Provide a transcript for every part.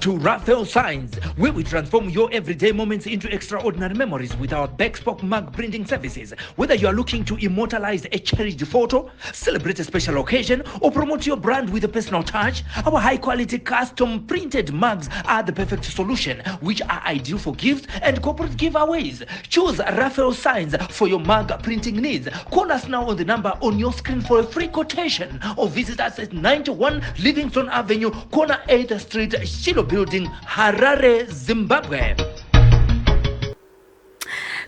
to Raphael Signs, where we transform your everyday moments into extraordinary memories with our bespoke mug printing services. Whether you are looking to immortalize a cherished photo, celebrate a special occasion, or promote your brand with a personal touch, our high-quality custom printed mugs are the perfect solution, which are ideal for gifts and corporate giveaways. Choose Raphael Signs for your mug printing needs. Call us now on the number on your screen for a free quotation, or visit us at 91 Livingston Avenue, corner 8th Street, Shilo Building, Harare, Zimbabwe.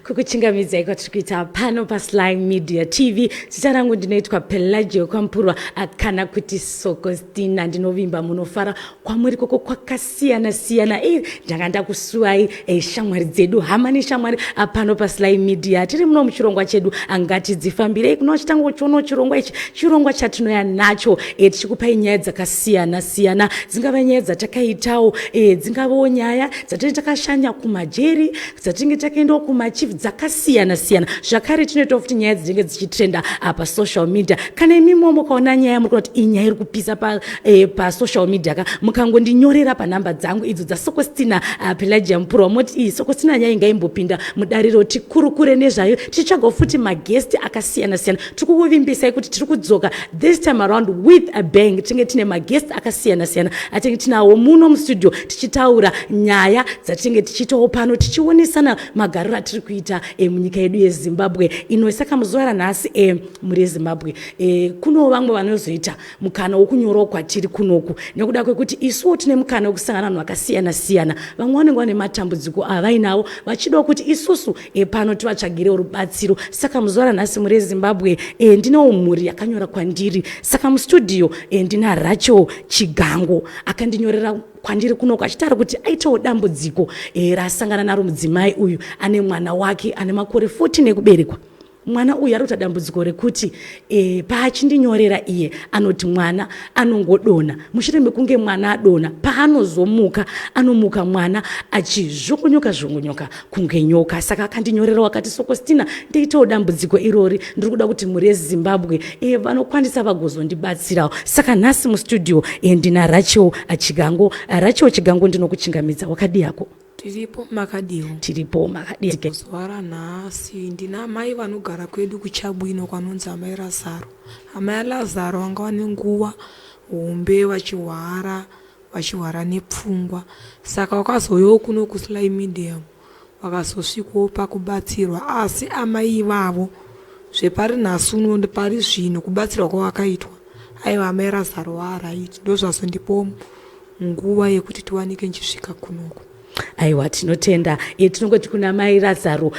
Kukuchingamidza kwatiri kuita pano paSly Media TV. Zita rangu ndinoitwa Pelagio Kwampurwa kana kuti Sokostina. Ndinovimba munofara kwamuri koko kwakasiyana siyana. Ndanga ndakusuwai shamwari dzedu, hama neshamwari pano paSly Media. Tiri muno muchirongwa chedu ngatidzifambire. Kuno chitango chono chirongwa ichi chirongwa chatinoya nacho tichikupai nyaya dzakasiyana siyana. Dzingava nyaya dzatakaitawo, dzingavawo nyaya dzatenge takashanya kumajeri, dzatinge takaendawo kumachief dzakasiyana siyana. Zvakare tinoita futi nyaya dzinenge dzichitrenda pa social media. Kana imimo mukaona nyaya muri kuti inyaya iri kupisa pa social media mukangondinyorera pa namba dzangu idzo dza Sokostina Pelagia Mpuro moti Sokostina nyaya ingaimbopinda mudariro tikurukure nezvayo, tichitsvaga futi maguest akasiyana siyana. Tikukuvimbisai kuti tiri kudzoka this time around with a bang. Tinge tine maguest akasiyana siyana atinge tinawo muno mustudio tichitaura nyaya dzatinge tichitawo pano tichionesana magariro atiri kuita munyika yedu yeZimbabwe ino. Saka muzuva ranhasi muri Zimbabwe kuno vamwe vanozoita mukana wokunyorawo kwatiri kunoku nekuda kwekuti isuwo tine mukana wokusangana vanhu vakasiyana siyana. Vamwe vanenge vane matambudziko avainawo vachidawo kuti isusu pano tivatsvagirewo rubatsiro. Saka muzuva ranhasi muri Zimbabwe ndinawo mhuri yakanyora kwandiri. Saka mustudio ndina Rachel Chigango akandinyorera kwandiri kunoku achitaura kuti aitawo dambudziko rasangana naro mudzimai uyu ane mwana wake ane makore 14 ekuberekwa. Mwana uyu arikuita dambudziko rekuti paachindinyorera iye anoti mwana anongodona. Mushure mekunge mwana adona, paanozomuka anomuka mwana achizvongonyoka kunge nyoka. Saka akandinyorera wakati Sokostina ndeitawo dambudziko irori, ndiri kuda kuti muri Zimbabwe vanokwanisa vagozondibatsirawo. Saka nhasi mustudio ndina Rachel Chigango. Rachel Chigango, ndinokuchingamidza. Wakadi yako? Tiripo makadiwo. Tiripo makadiwo. Zuva nhasi ndina mai vanogara kwedu kuChabwino kwanonzi amai Lazaro. Amai Lazaro vanga vane nguva hombe vachihwara nepfungwa. Saka vakazouyawo kuno kuSly Media vakazosvikawo pakubatsirwa. Asi amai ivavo zvepari nhasi uno pari zvino kubatsirwa kwavakaitwa aiva amai Lazaro vaaraiti. Ndozvazondipo nguva yekuti tiwanike nchisvika kunoku. Aiwa, tinotenda tinongoti kuna mai Lazaro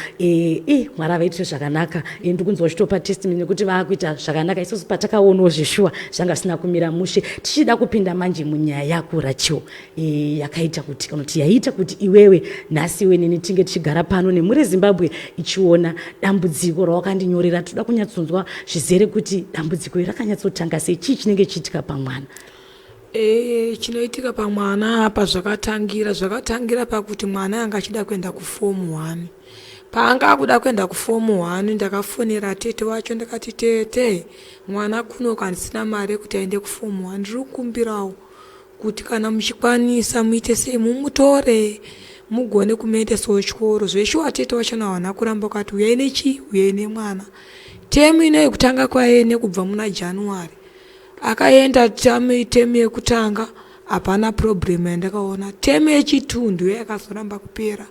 Mwari avaitire zvakanaka. Ndikunzwa chitopa testimony nekuti vaakuita zvakanaka. Isusu patakaonawo zveshuwa zvanga zvisina kumira mushe. Tichida kupinda manje munyaya yako Rachel yakaita kuti kanoti yaita kuti iwewe nhasi iwe neni tinge tichigara pano nemuri Zimbabwe ichiona dambudziko rawakandinyorera. Toda kunyatsonzwa zvizere kuti dambudziko iri rakanyatsotanga sei, chii chinenge chiitika pamwana? Chinoitika pamwana apa zvakatangira pakuti mwana anga achida kuenda kuform 1. Paanga akuda kuenda kuform 1 ndakafonera tete wacho ndakati, tete mwana kunoku handisina mari yekuti aende kuform 1. Ndiri kukumbirawo kuti kana muchikwanisa muite sei mumutore mugone kumuendesawo chikoro. Zveshuwa tete wacho nawo haana kuramba kati uyai nechi uyai nemwana. Temu ino yekutanga kwaene kubva muna January akaenda temu yekutanga hapana problem yandakaona. Temu yechitundu yakazoramba kupera.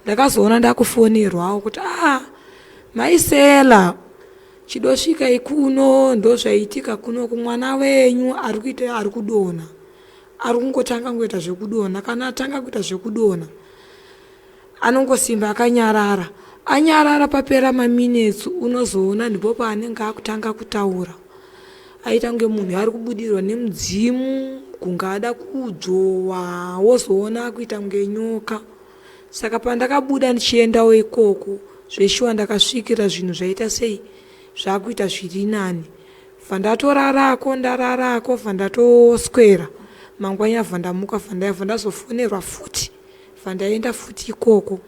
Ndakazoona ndakufonerwawo kuti maisela chidosvika ikuno ndozvaitika kuno kumwana wenyu ari kudona. Ari kungotanga kuita zvekudona. Kana atanga kuita zvekudona anongosimba akanyarara. Anyarara papera maminutes unozoona ndipo paanenge akutanga kutaura. Aita kunge munhu ari kubudirwa nemudzimu, kunge ada kudzowa, wozoona akuita kunge nyoka. Saka pandakabuda ndichiendawo ikoko zveshuwa ndakasvikira zvinhu zvaita sei zvakuita zviri nani. Vandatorarako ndararako vandatoswera mangwanya vandamuka vandayabva ndazofonerwa futi vandaenda futi ikoko.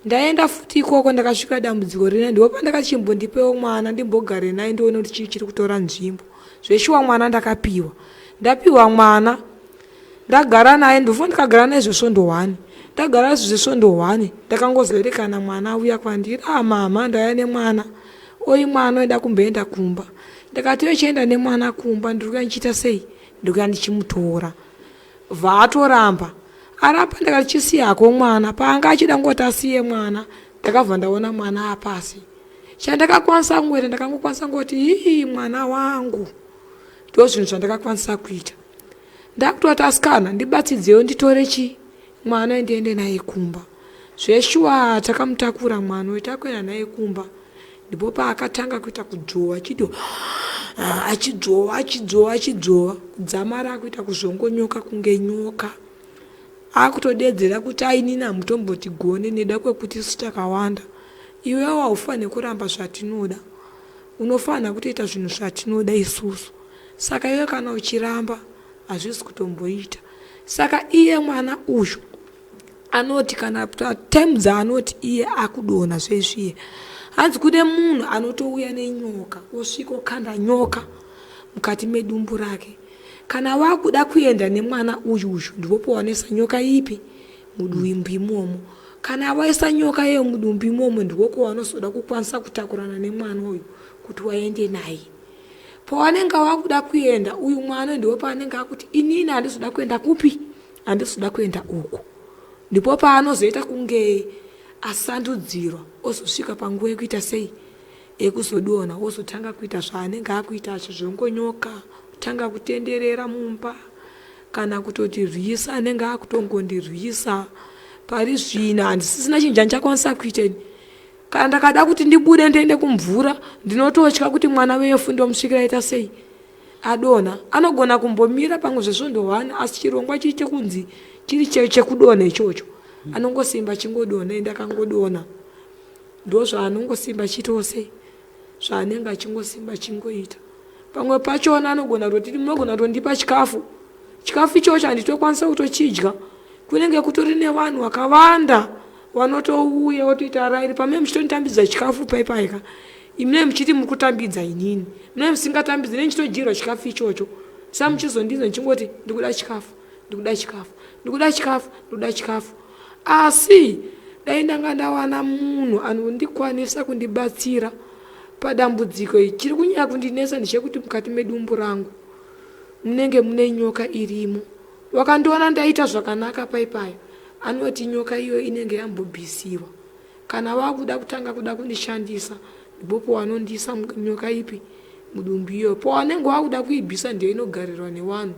Ndaenda futi ikoko ndakasvika dambudziko rina ndipo pandakachimbondipewo mwana ndimbogare naye ndione kuti chiri kutora nzvimbo. Zveshuwa mwana ndapiwa mwana ndagara naye ndofuna ndikagara naye zvesvondo 1 ndagara zvesvondo 1 ndakangozoerekana mwana uya kwandiri mama ndauya nemwana oyi mwana oida kumboenda kumba ndakati ochienda nemwana kumba ndikuya ndichiita sei ndikuya ndichimutora vaatoramba arapa ndakachisiako mwana paanga achida ngoti asiye mwana ndakabva ndaona mwana apasi chandakakwanisa kungoita ndakangokwanisa ngoti hii mwana wangu ndo zvinhu zvandakakwanisa kuita ndakutoti asikana ndibatsidzeiwo nditore chi mwana ndiende naye kumba zveshuwa takamutakura mwana uyu takuenda naye kumba ndipo paakatanga kuita kudzvova achidzvova kudzamara akuita kuzongonyoka kunge nyoka akutodedzera kuti ainini hamutomboti gone neda kwekuti isu takawanda iwewo haufaniri kuramba zvatinoda unofanira kutoita zvinhu zvatinoda isusu saka iwe kana uchiramba hazvisi kutomboita saka iye mwana uyu anoti kana time dzaanoti iye akudonha zvezviye hanzi kune munhu anotouya nenyoka osvika okanda nyoka mukati medumbu rake kana wakuda kuenda nemwana uyu ndipo pawanesa nyoka ipi mudumbu imomo kana waisa nyoka iyo mudumbu imomo ndipo kwawanozoda kukwanisa kutakurana nemwana uyu kuti waende naye pawanenge wakuda kuenda uyu mwana ndipo paanenge akuti inini handizoda kuenda kupi handizoda kuenda uku ndipo paanozoita kunge asandudzirwa ozosvika panguva yekuita sei ekuzodonha ozotanga kuita zvaanenge akuita achizongonyoka kutanga kutenderera mumba kana kutoti rwisa anenge akutongondirwisa pari zvino handisisina chinhu chandichakwanisa kuiteni kana ndakada kuti ndibude ndiende kumvura ndinototya kuti mwana wefundi wamusvikira aita sei adonha anogona kumbomira pamwe zvezvondo 1 asi chirongwa chiite kunzi chiri chekudonha ichocho anongosimba chingodonha ende akangodonha ndo zvaanongosimba chitose zvaanenge achingosimba chingoita pamwe pachona anogona kuti munogona kutondipa chikafu ichocho handitokwanisa kutochidya kunenge kutori nevanhu vakawanda vanotouya votoita rairi pamwe muchitonditambidza chikafu paipaika imune muchiti muri kutambidza inini mune musingatambidzi nenichitodyirwa chikafu ichocho sa muchizondinza ndichingoti ndikuda chikafu ndikuda chikafu ndikuda chikafu ndikuda chikafu asi dai ndanga ndawana munhu anondikwanisa kundibatsira padambudziko iri chiri kunyanya kundinesa ndechekuti mukati medumbu rangu munenge mune nyoka irimo wakandiona ndaita zvakanaka paipayo anoti nyoka iyo inenge yambobhisiwa kana wakuda kutanga kuda kundishandisa ndipo wanondisa nyoka ipi mudumbu iyo pawanenge wakuda kuibhisa ndiyo inogarirwa nevanhu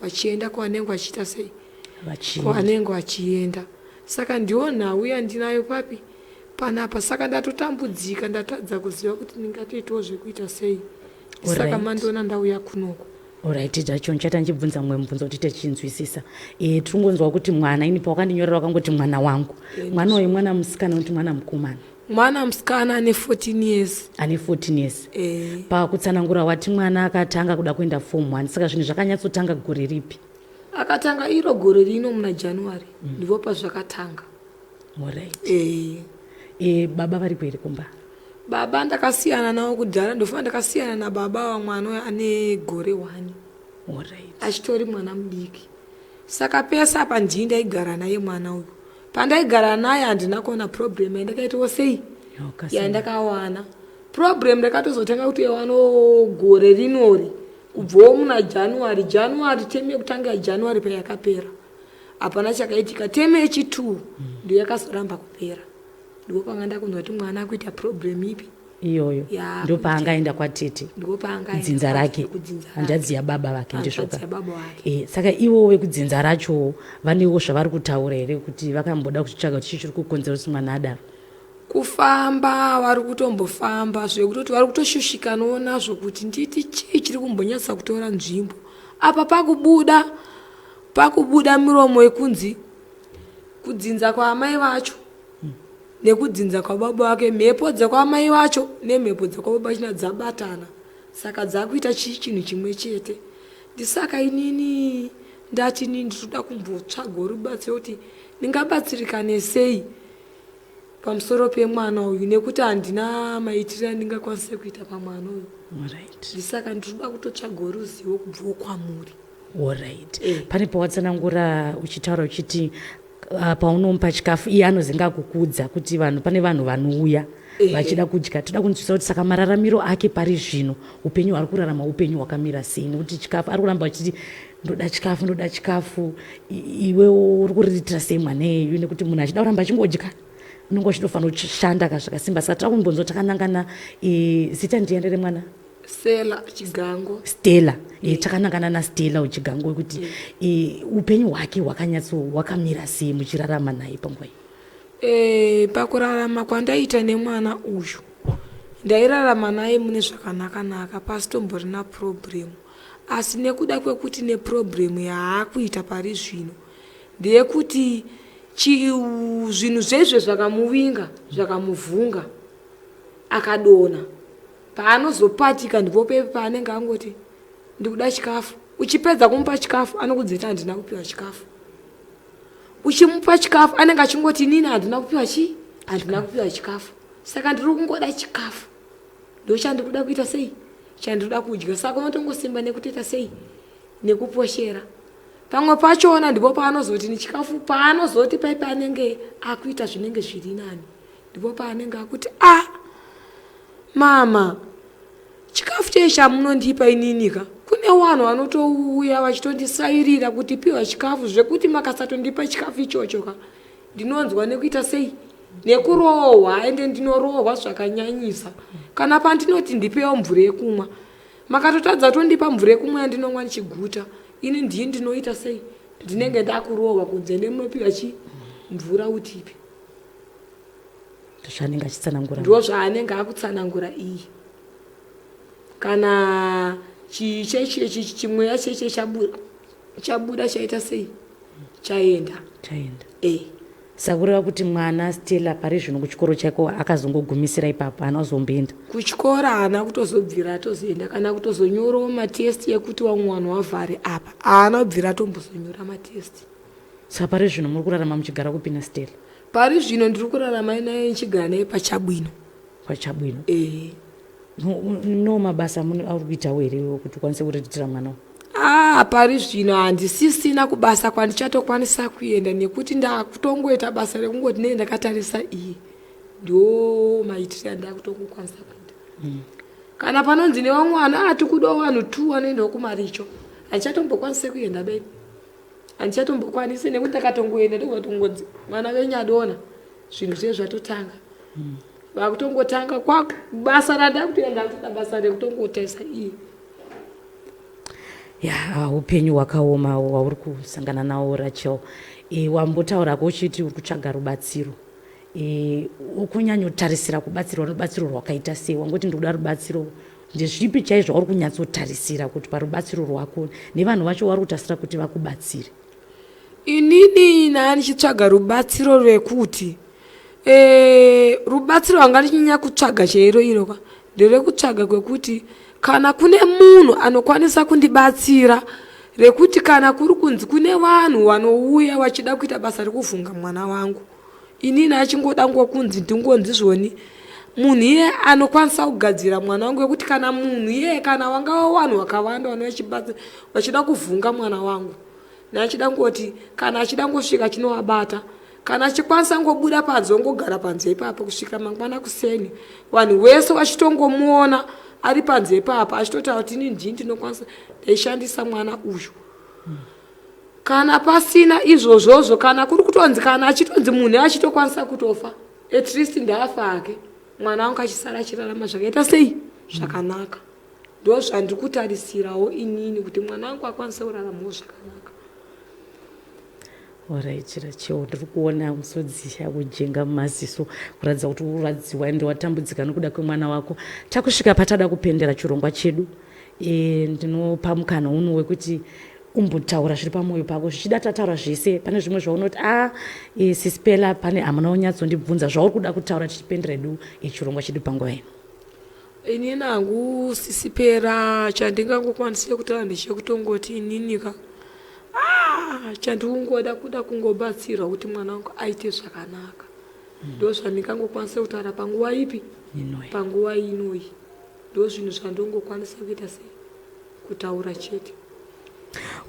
vachienda kwavanenge vachiita sei kwavanenge vachienda saka ndiwo nhau yandinayo papi panapa saka ndatotambudzika ndatadza kuziva kuti ndingatoitawo zvekuita sei saka mandiona ndauya kunoko Alright, jacho nchata nchibvunza mwe mubvunzo kuti techinzwisisa. Tiringonzwa kuti mwana ini pakandinyorera wakangoti mwana wangu. Mwana uyu mwana musikana kuti mwana mukomana. Mwana musikana ane 14 years. Ane 14 years. Pakutsanangura wati mwana akatanga kuda kuenda form 1. Saka zvinhu zvakanyatsotanga gore ripi? Akatanga iro gore rino muna January. Ndipo pazvakatanga. Alright. Baba vari kweri kumba? Baba ndakasiyana nawo kudhara ndofana ndakasiyana na baba wa mwana ane gore 1. Alright. Achitori mwana mudiki. Saka pesa apa ndii ndaigara naye mwana uyu. Pandaigara naye handina kuona problem ndakaitawo sei? Yandakawana. Problem ndakatozotanga kuti wano gore rinori. Kubvawo muna January teme yekutanga ya January payakapera. Apana chakaitika teme yechi2 ndiyo yakazoramba kupera. Ndipo panganda kunzwa kuti mwana akuita problem ipi iyoyo ndipo paangaenda kwatete ndipo paangaenda kudzinza rake handadziya baba vake ndizvoka saka iwo wekudzinza racho vanewo zvavari kutaura here kuti vakamboda kutsvaga kuti chiri kukonzera kuti mwana adaro kufamba vari kutombofamba zvekutoti vari kutoshushika noonazvo kuti nditi chii chiri kumbonyatsa kutora nzvimbo apa pakubuda miromo yekunzi kudzinza kwaamai vacho nekudzinza kwababa wake mhepo dzekwamai vacho nemhepo dzekwababa china dzabatana saka dzakuita chinhu chimwe chete ndisaka inini ndati nini ndinoda kumbotsvaga rubatsiro kuti ndingabatsirikane sei pamusoro pemwana uyu nekuti handina maitiro andingakwanise kuita pamwana uyu ndisaka ndinoda kutotsvaga ruzivo kubvawo kwamuri Alright. Pane pawatsanangura uchitaura uchiti paunomupa chikafu iye anozinga kukudza kuti pane vanhu vanouya vachida kudya. Toda kunzwisa kuti saka mararamiro ake pari zvino upenyu ari kurarama upenyu hwakamira sei, nekuti chikafu ari kuramba achiti ndoda chikafu, iwe uri kuriritira sei mwana iyeyu, nekuti munhu achida kuramba achingodya unenge uchitofanira kushanda zvakasimba. Saka toda kumbonzwa takanangana zita ndiendere mwana Stella Chigango. Stella takanangana naStella uchigango kuti upenyu hwake hwakamira sei muchirarama naye panguva iyi? Pakurarama kwandaita nemwana uyu ndairarama naye mune zvakanaka pasitomborina problem, asi nekuda kwekuti neproblemu yaakuita pari zvino ndeyekuti zvinhu zvezvo zvakamuvinga zvakamuvhunga akadona. Paanozopatika ndipo pepe paanenge angoti ndikuda chikafu. Uchipedza kumupa chikafu anokudzita handina kupiwa chikafu. Uchimupa chikafu anenge achingoti inini handina kupiwa chikafu. Saka ndiri kungoda chikafu. Ndo chandikuda kuita sei? Chandikuda kudya. Saka unotongosimba nekutoita sei? Nekuposhera. Pamwe pachona ndipo paanozoti ni chikafu, paanozoti paipe anenge akuita zvinenge zviri nani. Ndipo paanenge akuti mama, chikafu chesha munondipa ininika. Kune vanhu vanotouya vachitondisairira kuti piwa chikafu zvekuti makasatondipa chikafu ichocho ndinonzwa nekuita sei? Nekurohwa, ende ndinorohwa zvakanyanyisa. Kana pandinoti ndipewo mvura yekumwa, makatotadza tondipa mvura yekumwa yandinonwa ndichiguta, ini ndiye ndinoita sei? Ndinenge ndakurohwa kunze nemunopiwa mvura utipi. Ndo zvaanenge akutsanangura iyi. Kana chimweya cheche chabuda chaita sei? Chaenda. Sakureva kuti mwana Stella pari zvino kuchikoro chako akazongogumisira ipapo anozomboenda kuchikora, haana kutozobvira atozoenda kana kutozonyorawo matesti ekuti vamwe vanhu vavhare apa, haana kubvira atombozonyora matesti. Saka pari zvino muri kurarama muchigara kupi naStella? Pari zvino ndiri kurarama naye nchigara naye Pachabwino. No mabasa ari kuitawo here kuti ukwanise kuriritira mwana? Pari zvino handisisina kubasa kwandichatokwanisa kuenda, nekuti ndakutongoita basa rekungoti nei ndakatarisa iyi ndo maitiro andakutongokwanisa kuita. Kana panonzi nevamwe vanhu ati kudawo vanhu 2 vanoendawo kumaricho, handichatombokwanise kuenda bebi, handichatombokwanisi nekuti ndakatongoenda ndokutongonzi mwana wenyu adona zvinhu zve zvatotanga. Vakutongotanga basa randakutoenda kuita basa rekutongotaisa iyi. Upenyu hwakaoma hwauri kusangana nawo Rachel. Wambotaura uchiti uri kutsvaga rubatsiro. Ukunyanyotarisira kubatsirwa rubatsiro rwakaita sei? Wangoti ndikuda rubatsiro, ndezvipi chaizvo uri kunyatsotarisira kuti parubatsiro rwako nevanhu vacho vari kutasira kuti vakubatsire? Inini ndichitsvaga rubatsiro rwekuti rubatsiro rwanga ndichinyanya kutsvaga chero iro nderekutsvaga kwekuti kana kune munhu anokwanisa kundibatsira, rekuti kana kuri kunzi kune vanhu vanouya vachida kuita basa rekuvhunga mwana wangu, inini achingoda ngokunzi ndingonzi zvoni munhu iye anokwanisa kugadzira mwana wangu, yekuti kana munhu iye kana wangava vanhu vakawanda vachida kuvhunga mwana wangu, nachida ngoti kana achida ngosvika chinovabata, kana achikwanisa ngobuda panze ongogara panze ipapo kusvika mangwana kuseni, vanhu vese vachitongomuona ari panze ipapo achitotaura kuti ini ndini ndinokwanisa ndaishandisa mwana uyu. Kana pasina izvozvozvo, kana kuri kutonzi kana achitonzi munhu achitokwanisa kutofa, at least ndafa hake, mwana wangu achisara achirarama zvakaita sei? Zvakanaka. Ndo zvandiri kutarisirawo inini kuti mwana wangu akwanise kuraramawo zvakanaka. Alright, Rachel, ndiri kuona musodzi yakujenga mumaziso kuratidza kuti uradziwa ende watambudzika nokuda kwemwana wako. Takusvika patada kupendera chirongwa chedu. Ndinopa mukana uno wekuti umbotaura zviri pamwoyo pako, zvichida tataura zvese. Pane zvimwe zvaunoti Stella pane hamuna unyatsondibvunza zvauri kuda kutaura tichipendera edu chirongwa chedu panguva ino? Inini hangu Stella chandingangokwanisa kutaura ndechekutongoti ininika chandikungoda kuda kungobatsirwa kuti mwana wangu aite zvakanaka. Ndo zvandingangokwanisa kutaura panguva ipi? Panguva inoyi. Ndo zvinhu zvandingokwanisa kuita sei? Kutaura chete.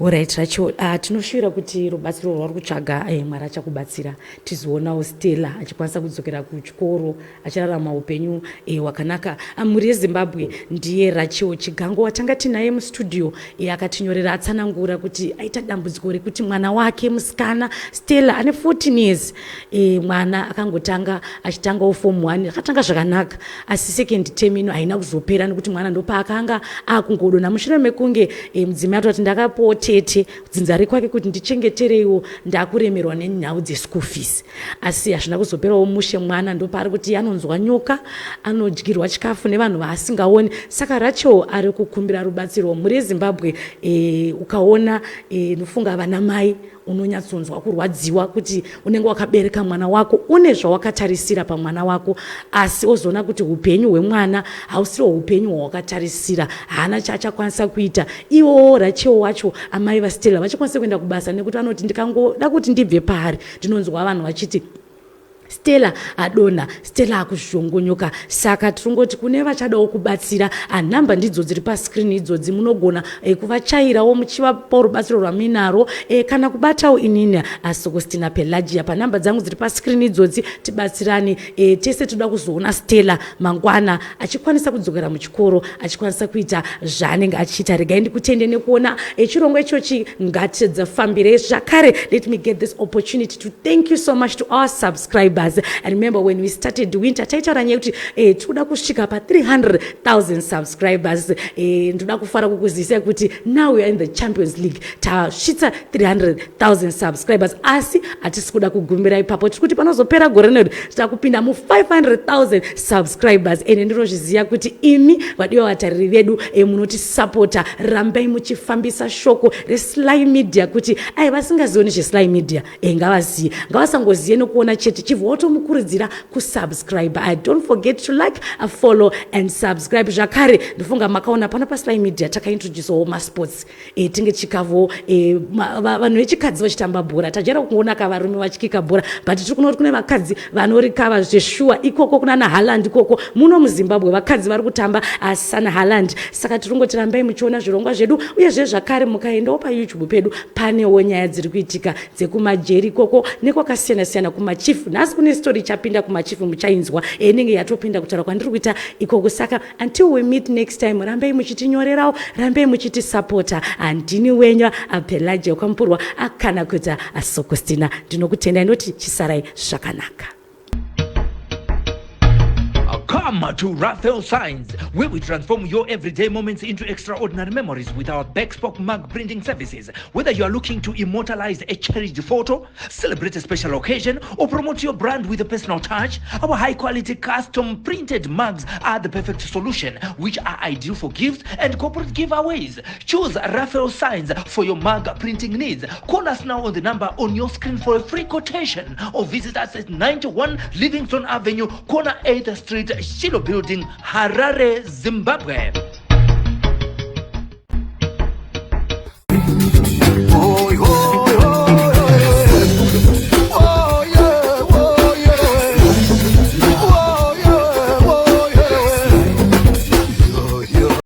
Alright Racho, tinoshuira kuti rubatsiro rwari kutsvaga Mwari achakubatsira. Tizoonawo Stella achikwanisa kudzokera kuchikoro achirarama upenyu hwakanaka. Mhuri yeZimbabwe ndiye Racho Chigango watanga tinaye mustudio akatinyorera atsanangura kuti aita dambudziko rekuti mwana wake musikana Stella ane 14 years mwana akangotanga achitangawo form 1 akatanga zvakanaka asi second term ino haina kuzopera nekuti mwana ndopaakanga akungodona mushure mekunge mudzimai atoti ndakapowo tete dzinza kwake kuti ndichengetereiwo ndakuremerwa nenhau dzeschool fees asi hazvina kuzoperawo mushe mwana ndopaari kuti anonzwa nyoka anodyirwa chikafu nevanhu vaasingaoni saka Racho ari kukumbira rubatsiro mhuri yeZimbabwe ukaona nofunga vana mai unonyatsonzwa kurwadziwa kuti unenge wakabereka mwana wako une zvawakatarisira pamwana wako asi ozoona kuti upenyu hwemwana hausiro upenyu hwawakatarisira haana chaachakwanisa kuita iwo Racho wacho amai vaStella vachikwanisa kuenda kubasa nekuti vanoti ndikangoda kuti ndibve pari ndinonzwa vanhu vachiti Stella adona, Stella akuzhongonyoka. Saka turungoti kune vachadawo kubatsira namba ndidzo dziri pascreen idzodzi munogona kuvachairawo muchivapawo rubatsiro rwaminaro kana kubatawo inini Sokostina Pelagia panamba dzangu dziri pascreen idzodzi tibatsirane tese toda kuzoona Stella mangwana achikwanisa kudzokera muchikoro achikwanisa kuita zvaanenge achiita. Regai ndikutende nekuona chirongwa ichochi ngatidzafambire zvakare. Let me get this opportunity to thank you so much to our subscribers. And remember when we started winter taitaura nyaya kuti toda kusvika pa 300,000 subscribers ndoda kufara kukuzisa kuti now we are in the Champions League tasvitsa 300,000 subscribers asi hatisi kuda kugumbira ipapo tiri kuti panozopera gore nedu titakupinda mu 500,000 subscribers ende ndinozviziva kuti imi vadiwa vatariri vedu munotisapota rambai muchifambisa shoko reSly Media kuti ai vasingazioni zveSly Media ngavazive ngavasangozive nokuona chete chivhu wotomukurudzira kusubscribe. Don't forget to like, follow and subscribe. Zvakare ndofunga makaona pano paSly Media takaintroducewo masports tinge chikavo vanhu vechikadzi vachitamba bhora tajera kuona kavarume vachikika bhora but tiri kuona kuti kune vakadzi vanorikava zveshuwa ikoko kuna naHaaland ikoko muno muZimbabwe vakadzi vari kutamba sana Haaland saka tirongoti rambai muchiona zvirongwa zvedu uyezve zvakare mukaendawo paYouTube pedu panewo nyaya dziri kuitika dzekumajeri ikoko nekwakasiyana siyana kumachifu nhasi kune story chapinda kumachifu muchainzwa inenge yatopinda kutaura kwandiri kuita ikoko saka until we meet next time rambai muchitinyorerawo rambai muchitisapota andini wenyu Pelagia Kwampurwa akana kuita Sokostina ndinokutendai ndoti chisarai zvakanaka. Come to Raphael Signs, where we transform your everyday moments into extraordinary memories with our Backspoke mug printing services. Whether you are looking to immortalize a cherished photo, celebrate a special occasion, or promote your brand with a personal touch, our high-quality custom printed mugs are the perfect solution, which are ideal for gifts and corporate giveaways. Choose Raphael Signs for your mug printing needs. Call us now on the number on your screen for a free quotation, or visit us at 91 Livingston Avenue, corner 8th Street, Shilo Building, Harare, Zimbabwe.